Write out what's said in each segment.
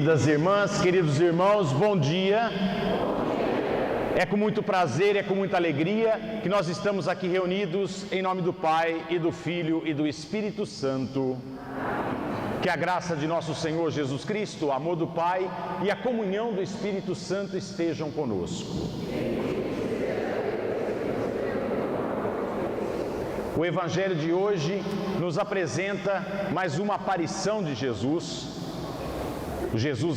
Queridas irmãs, queridos irmãos, bom dia. É com muito prazer, é com muita alegria que nós estamos aqui reunidos em nome do Pai e do Filho e do Espírito Santo. Que a graça de nosso Senhor Jesus Cristo, o amor do Pai e a comunhão do Espírito Santo estejam conosco. O Evangelho de hoje nos apresenta mais uma aparição de Jesus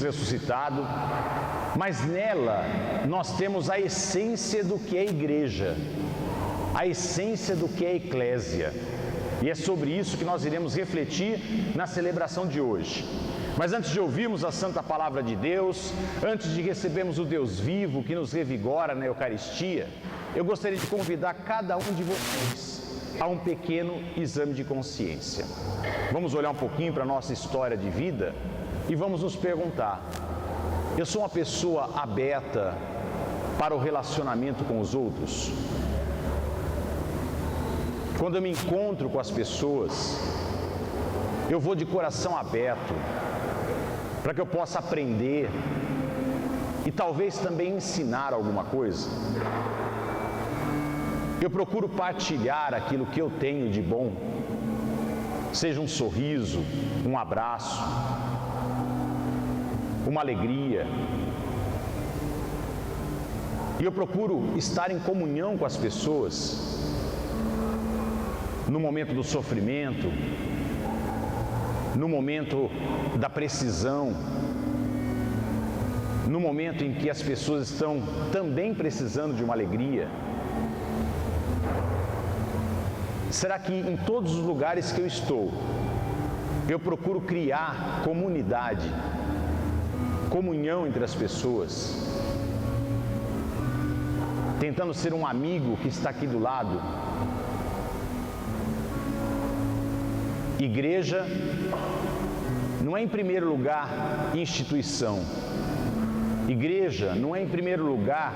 ressuscitado, mas nela nós temos a essência do que é igreja, a essência do que é eclésia. E é sobre isso que nós iremos refletir na celebração de hoje. Mas antes de ouvirmos a Santa Palavra de Deus, antes de recebermos o Deus vivo que nos revigora na Eucaristia, eu gostaria de convidar cada um de vocês a um pequeno exame de consciência. Vamos olhar um pouquinho para a nossa história de vida e vamos nos perguntar: eu sou uma pessoa aberta para o relacionamento com os outros? Quando eu me encontro com as pessoas, eu vou de coração aberto para que eu possa aprender e talvez também ensinar alguma coisa. Eu procuro partilhar aquilo que eu tenho de bom, seja um sorriso, um abraço, uma alegria. E eu procuro estar em comunhão com as pessoas no momento do sofrimento, no momento da precisão, no momento em que as pessoas estão também precisando de uma alegria. Será que em todos os lugares que eu estou, eu procuro criar comunidade, comunhão entre as pessoas, tentando ser um amigo que está aqui do lado? Igreja não é em primeiro lugar instituição. Igreja não é em primeiro lugar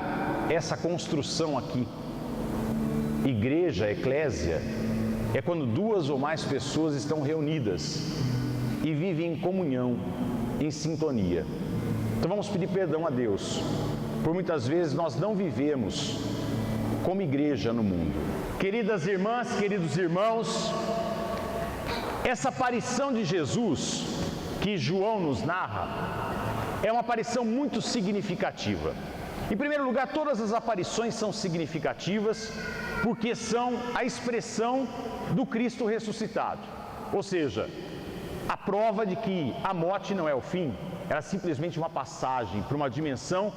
essa construção aqui. Igreja, eclésia, é quando duas ou mais pessoas estão reunidas e vivem em comunhão, em sintonia. Então vamos pedir perdão a Deus por muitas vezes nós não vivemos como igreja no mundo. Queridas irmãs, queridos irmãos, essa aparição de Jesus que João nos narra é uma aparição muito significativa. Em primeiro lugar, todas as aparições são significativas porque são a expressão do Cristo ressuscitado. Ou seja, a prova de que a morte não é o fim, ela é simplesmente uma passagem para uma dimensão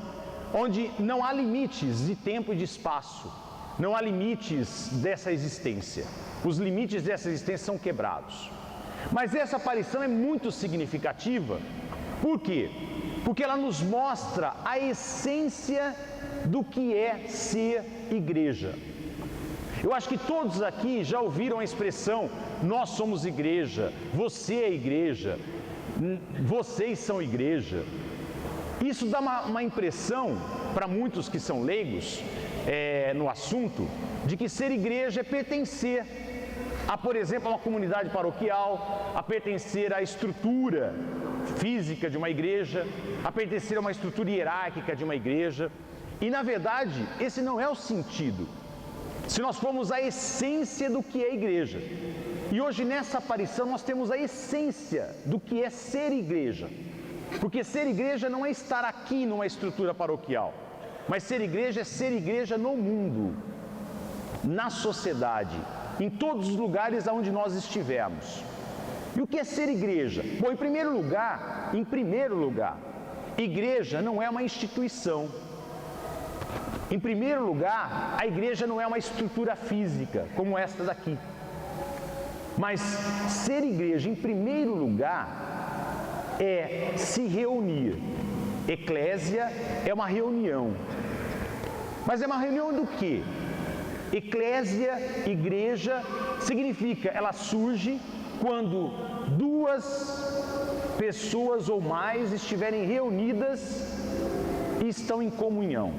onde não há limites de tempo e de espaço, não há limites dessa existência. Os limites dessa existência são quebrados. Mas essa aparição é muito significativa. Por quê? Porque ela nos mostra a essência do que é ser igreja. Eu acho que todos aqui já ouviram a expressão: nós somos igreja, você é igreja, vocês são igreja. Isso dá uma impressão, para muitos que são leigos no assunto, de que ser igreja é pertencer a, por exemplo, a uma comunidade paroquial, a pertencer à estrutura física de uma igreja, a pertencer a uma estrutura hierárquica de uma igreja. E, na verdade, esse não é o sentido, se nós formos à essência do que é igreja. E hoje, nessa aparição, nós temos a essência do que é ser igreja. Porque ser igreja não é estar aqui numa estrutura paroquial, mas ser igreja é ser igreja no mundo, na sociedade, em todos os lugares aonde nós estivermos. E o que é ser igreja? Bom, em primeiro lugar, igreja não é uma instituição. Em primeiro lugar, a igreja não é uma estrutura física, como esta daqui. Mas ser igreja, em primeiro lugar, é se reunir. Eclésia é uma reunião. Mas é uma reunião do quê? Eclésia, igreja, significa, ela surge quando duas pessoas ou mais estiverem reunidas e estão em comunhão.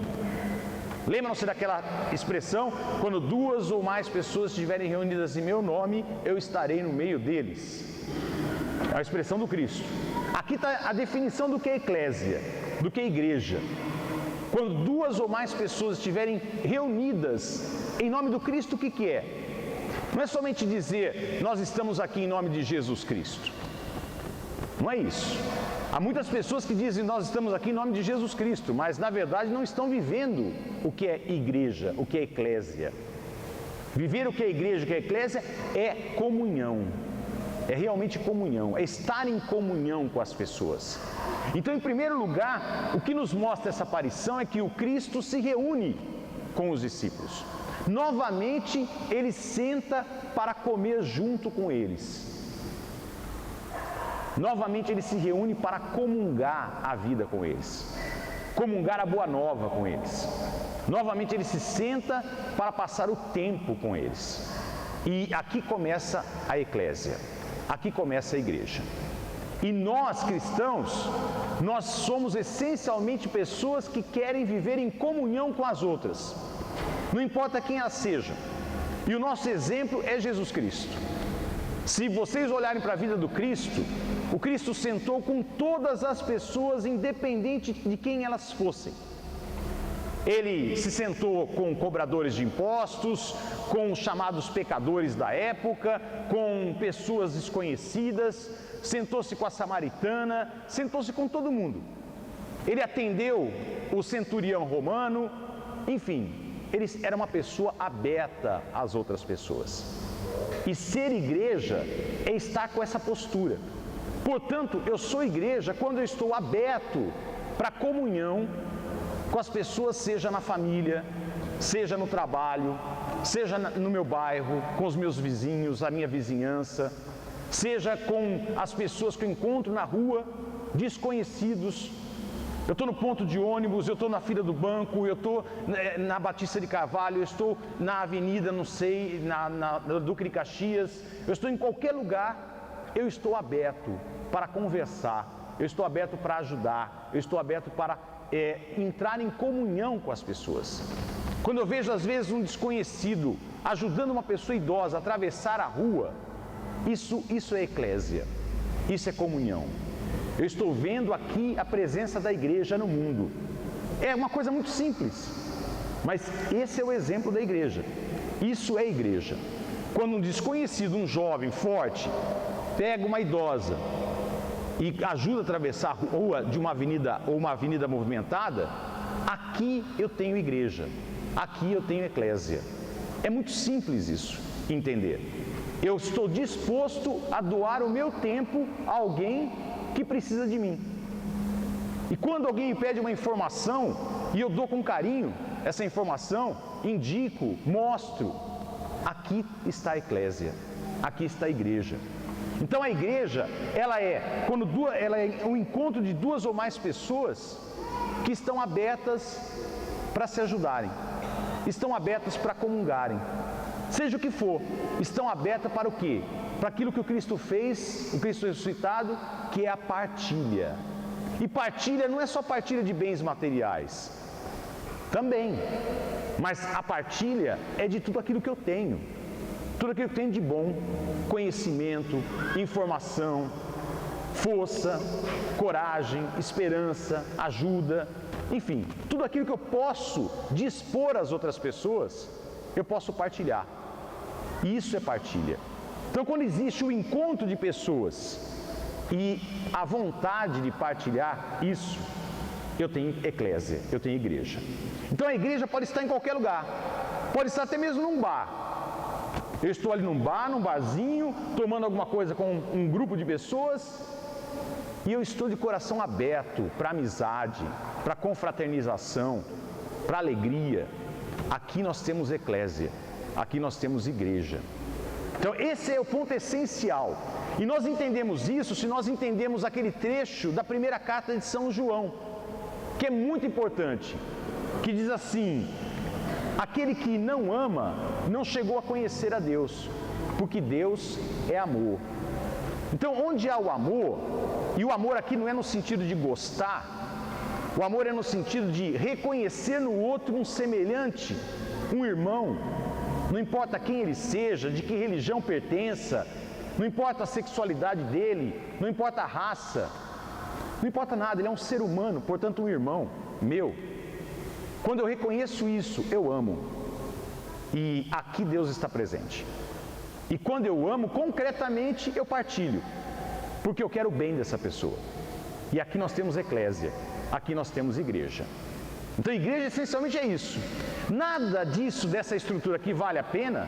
Lembram-se daquela expressão? Quando duas ou mais pessoas estiverem reunidas em meu nome, eu estarei no meio deles. É a expressão do Cristo. Aqui está a definição do que é eclésia, do que é igreja. Quando duas ou mais pessoas estiverem reunidas em nome do Cristo, o que é? Não é somente dizer, nós estamos aqui em nome de Jesus Cristo. Não é isso. Há muitas pessoas que dizem, nós estamos aqui em nome de Jesus Cristo, mas na verdade não estão vivendo o que é igreja, o que é eclésia. Viver o que é igreja, o que é eclésia, é comunhão. É realmente comunhão, é estar em comunhão com as pessoas. Então, em primeiro lugar, o que nos mostra essa aparição é que o Cristo se reúne com os discípulos. Novamente, ele senta para comer junto com eles. Novamente, ele se reúne para comungar a vida com eles, comungar a boa nova com eles. Novamente, ele se senta para passar o tempo com eles. E aqui começa a eclésia. Aqui começa a igreja. E nós, cristãos, nós somos essencialmente pessoas que querem viver em comunhão com as outras. Não importa quem elas sejam. E o nosso exemplo é Jesus Cristo. Se vocês olharem para a vida do Cristo, o Cristo sentou com todas as pessoas, independente de quem elas fossem. Ele se sentou com cobradores de impostos, com os chamados pecadores da época, com pessoas desconhecidas, sentou-se com a samaritana, sentou-se com todo mundo. Ele atendeu o centurião romano, enfim, ele era uma pessoa aberta às outras pessoas. E ser igreja é estar com essa postura. Portanto, eu sou igreja quando eu estou aberto para comunhão com as pessoas, seja na família, seja no trabalho, seja no meu bairro, com os meus vizinhos, a minha vizinhança, seja com as pessoas que eu encontro na rua, desconhecidos. Eu estou no ponto de ônibus, eu estou na fila do banco, eu estou na Batista de Carvalho, eu estou na avenida, não sei, na Duque de Caxias, eu estou em qualquer lugar, eu estou aberto para conversar, eu estou aberto para ajudar, eu estou aberto para entrar em comunhão com as pessoas. Quando eu vejo às vezes um desconhecido ajudando uma pessoa idosa a atravessar a rua, isso é eclésia, isso é comunhão. Eu estou vendo aqui a presença da igreja no mundo. É uma coisa muito simples, mas esse é o exemplo da igreja. Isso é igreja. Quando um desconhecido, um jovem forte, pega uma idosa e ajuda a atravessar a rua de uma avenida ou uma avenida movimentada, aqui eu tenho igreja, aqui eu tenho eclésia. É muito simples isso, entender. Eu estou disposto a doar o meu tempo a alguém que precisa de mim. E quando alguém me pede uma informação e eu dou com carinho essa informação, indico, mostro, aqui está a eclésia, aqui está a igreja. Então a igreja, ela é um encontro de duas ou mais pessoas que estão abertas para se ajudarem, estão abertas para comungarem, seja o que for, estão abertas para o quê? Para aquilo que o Cristo fez, o Cristo ressuscitado, que é a partilha. E partilha não é só partilha de bens materiais, também, mas a partilha é de tudo aquilo que eu tenho. Tudo aquilo que eu tenho de bom, conhecimento, informação, força, coragem, esperança, ajuda, enfim, tudo aquilo que eu posso dispor às outras pessoas, eu posso partilhar. Isso é partilha. Então, quando existe o encontro de pessoas e a vontade de partilhar isso, eu tenho eclésia, eu tenho igreja. Então, a igreja pode estar em qualquer lugar, pode estar até mesmo num bar. Eu estou ali num bar, num barzinho, tomando alguma coisa com um grupo de pessoas e eu estou de coração aberto para amizade, para confraternização, para alegria. Aqui nós temos eclésia, aqui nós temos igreja. Então esse é o ponto essencial. E nós entendemos isso se nós entendemos aquele trecho da primeira carta de São João, que é muito importante, que diz assim: aquele que não ama não chegou a conhecer a Deus, porque Deus é amor. Então, onde há o amor, e o amor aqui não é no sentido de gostar, o amor é no sentido de reconhecer no outro um semelhante, um irmão, não importa quem ele seja, de que religião pertença, não importa a sexualidade dele, não importa a raça, Não importa nada, ele é um ser humano, portanto um irmão meu. Quando eu reconheço isso, eu amo. E aqui Deus está presente. E quando eu amo, concretamente eu partilho, porque eu quero o bem dessa pessoa. E aqui nós temos eclésia, aqui nós temos igreja. Então igreja essencialmente é isso. Nada disso, dessa estrutura aqui vale a pena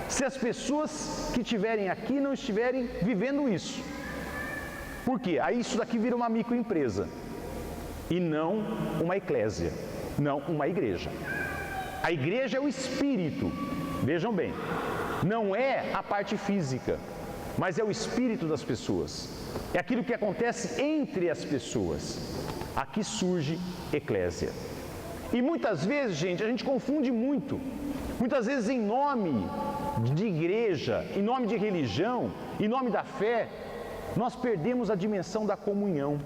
se as pessoas que estiverem aqui não estiverem vivendo isso. Por quê? Aí isso daqui vira uma microempresa e não uma eclésia, não uma igreja. A igreja é o espírito, vejam bem, não é a parte física, mas é o espírito das pessoas, é aquilo que acontece entre as pessoas. Aqui surge eclésia. E muitas vezes, gente, a gente confunde muito. Muitas vezes em nome de igreja, em nome de religião, em nome da fé, nós perdemos a dimensão da comunhão,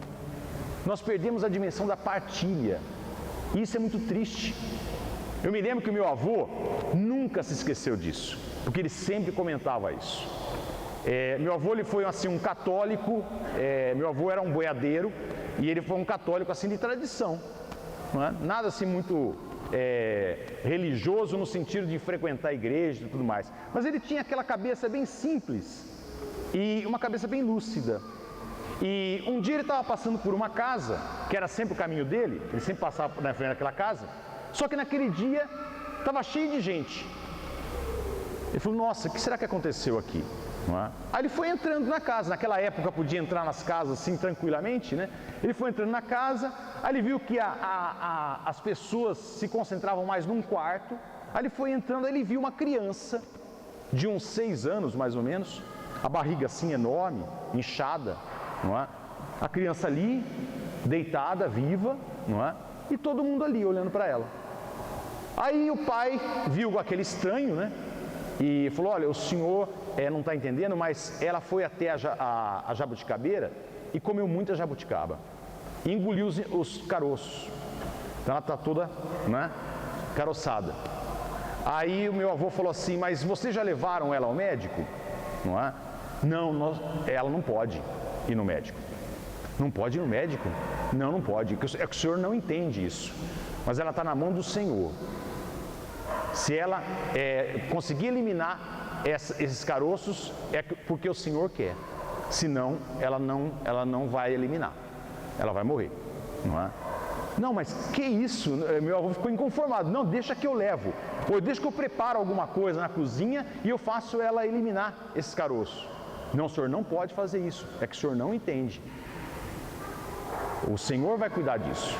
nós perdemos a dimensão da partilha. E isso é muito triste. Eu me lembro que o meu avô nunca se esqueceu disso, porque ele sempre comentava isso. Meu avô ele foi assim, um católico, meu avô era um boiadeiro, e ele foi um católico assim de tradição, não é? Nada assim muito religioso no sentido de frequentar a igreja e tudo mais, mas ele tinha aquela cabeça bem simples e uma cabeça bem lúcida. E um dia ele estava passando por uma casa, que era sempre o caminho dele, ele sempre passava na frente daquela casa, só que naquele dia estava cheio de gente. Ele falou, nossa, o que será que aconteceu aqui? Não é? Aí ele foi entrando na casa, naquela época podia entrar nas casas assim tranquilamente, né? Ele foi entrando na casa, aí ele viu que as pessoas se concentravam mais num quarto, aí ele foi entrando, aí ele viu uma criança de uns 6 anos mais ou menos, a barriga assim enorme, inchada, não é? A criança ali, deitada, viva, não é? E todo mundo ali olhando para ela. Aí o pai viu aquele estranho, né? E falou, olha, o senhor não está entendendo, mas ela foi até a jabuticabeira e comeu muita jabuticaba. E engoliu os caroços. Então ela está toda, né, caroçada. Aí o meu avô falou assim, mas vocês já levaram ela ao médico? Não é? Não, ela não pode ir no médico. Não pode ir no médico? Não, não pode. É que o senhor não entende isso. Mas ela está na mão do Senhor. Se ela conseguir eliminar esses caroços, é porque o Senhor quer. Senão, ela não vai eliminar. Ela vai morrer. Não é? Não, mas que isso? Meu avô ficou inconformado. Não, deixa que eu levo. Ou deixa que eu preparo alguma coisa na cozinha e eu faço ela eliminar esses caroços. Não, o senhor não pode fazer isso. É que o senhor não entende. O Senhor vai cuidar disso.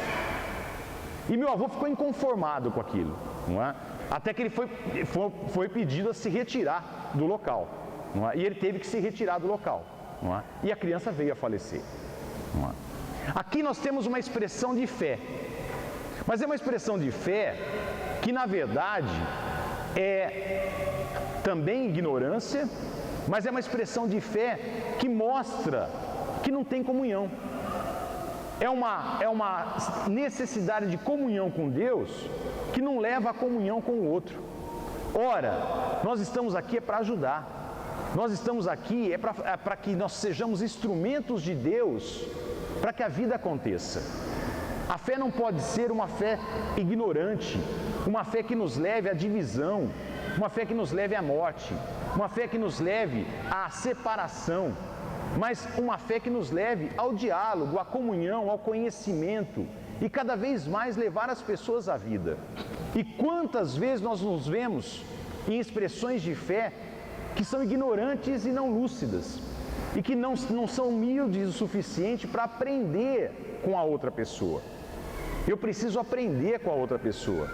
E meu avô ficou inconformado com aquilo, não é? Até que ele foi pedido a se retirar do local, não é? E ele teve que se retirar do local, não é? E a criança veio a falecer, não é? Aqui nós temos uma expressão de fé, mas é uma expressão de fé que na verdade é também ignorância, mas é uma expressão de fé que mostra que não tem comunhão. É uma necessidade de comunhão com Deus que não leva a comunhão com o outro. Ora, nós estamos aqui para ajudar. Nós estamos aqui para que nós sejamos instrumentos de Deus para que a vida aconteça. A fé não pode ser uma fé ignorante, uma fé que nos leve à divisão, uma fé que nos leve à morte, uma fé que nos leve à separação, mas uma fé que nos leve ao diálogo, à comunhão, ao conhecimento e cada vez mais levar as pessoas à vida. E quantas vezes nós nos vemos em expressões de fé que são ignorantes e não lúcidas e que não são humildes o suficiente para aprender com a outra pessoa. Eu preciso aprender com a outra pessoa.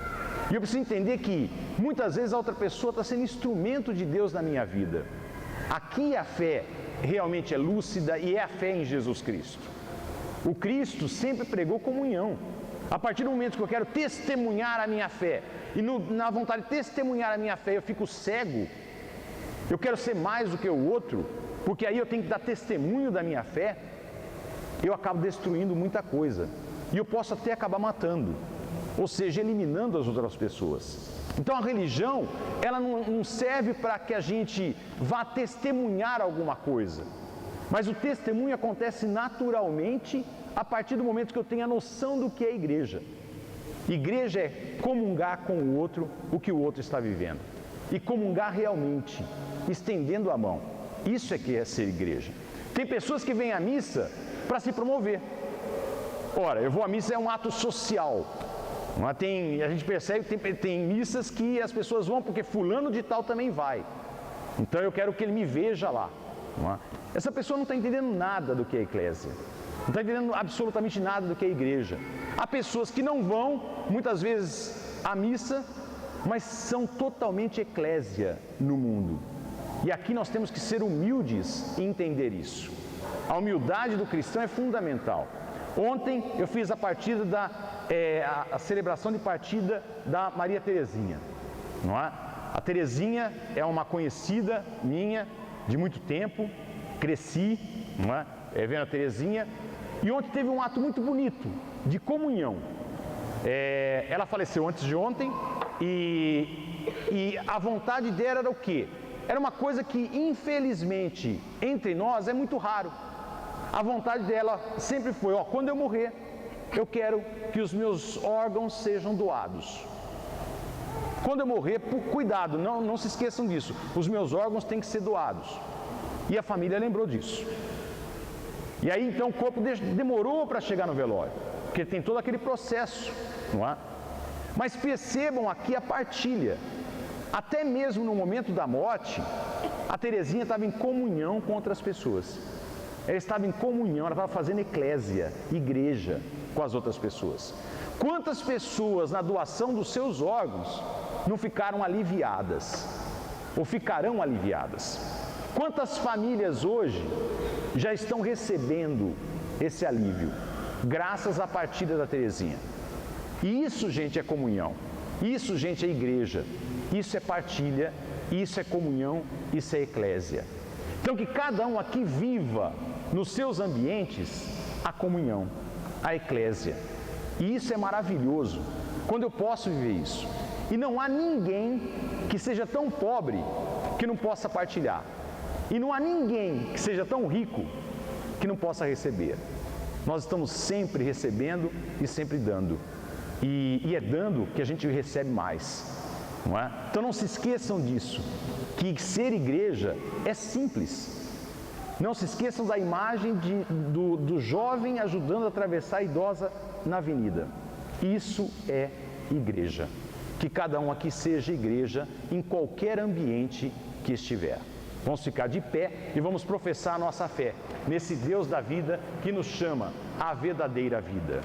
E eu preciso entender que muitas vezes a outra pessoa está sendo instrumento de Deus na minha vida. Aqui a fé realmente é lúcida e é a fé em Jesus Cristo. O Cristo sempre pregou comunhão. A partir do momento que eu quero testemunhar a minha fé e na vontade de testemunhar a minha fé eu fico cego, eu quero ser mais do que o outro, porque aí eu tenho que dar testemunho da minha fé, eu acabo destruindo muita coisa e eu posso até acabar matando, ou seja, eliminando as outras pessoas. Então a religião, ela não serve para que a gente vá testemunhar alguma coisa, Mas o testemunho acontece naturalmente a partir do momento que eu tenho a noção do que é igreja. Igreja é comungar com o outro o que o outro está vivendo. E comungar realmente, estendendo a mão. Isso é que é ser igreja. Tem pessoas que vêm à missa para se promover. Ora, eu vou à missa é um ato social. A gente percebe que tem missas que as pessoas vão porque fulano de tal também vai. Então eu quero que ele me veja lá. Essa pessoa não está entendendo nada do que é eclésia. Não está entendendo absolutamente nada do que é igreja. Há pessoas que não vão, muitas vezes, à missa, mas são totalmente eclésia no mundo. E aqui nós temos que ser humildes e entender isso. A humildade do cristão é fundamental. Ontem eu fiz a partida a celebração de partida da Maria Terezinha, não é? A Terezinha é uma conhecida minha de muito tempo, cresci, não é? Vendo a Terezinha, e ontem teve um ato muito bonito de comunhão. Ela faleceu antes de ontem e a vontade dela era o quê? Era uma coisa que infelizmente entre nós é muito raro. A vontade dela sempre foi, quando eu morrer, eu quero que os meus órgãos sejam doados. Quando eu morrer, cuidado, não se esqueçam disso, os meus órgãos têm que ser doados. E a família lembrou disso. E aí então o corpo demorou para chegar no velório, porque tem todo aquele processo, não é? Mas percebam aqui a partilha. Até mesmo no momento da morte, a Terezinha estava em comunhão com outras pessoas. Ela estava em comunhão, ela estava fazendo eclésia, igreja com as outras pessoas. Quantas pessoas na doação dos seus órgãos não ficaram aliviadas? Ou ficarão aliviadas? Quantas famílias hoje já estão recebendo esse alívio, graças à partida da Terezinha? E isso, gente, é comunhão. Isso, gente, é igreja. Isso é partilha, isso é comunhão, isso é eclésia. Então que cada um aqui viva nos seus ambientes a comunhão, a eclésia. E isso é maravilhoso, quando eu posso viver isso. E não há ninguém que seja tão pobre que não possa partilhar. E não há ninguém que seja tão rico que não possa receber. Nós estamos sempre recebendo e sempre dando. E é dando que a gente recebe mais. Não é? Então não se esqueçam disso, que ser igreja é simples. Não se esqueçam da imagem do jovem ajudando a atravessar a idosa na avenida. Isso é igreja. Que cada um aqui seja igreja em qualquer ambiente que estiver. Vamos ficar de pé e vamos professar a nossa fé nesse Deus da vida que nos chama à verdadeira vida.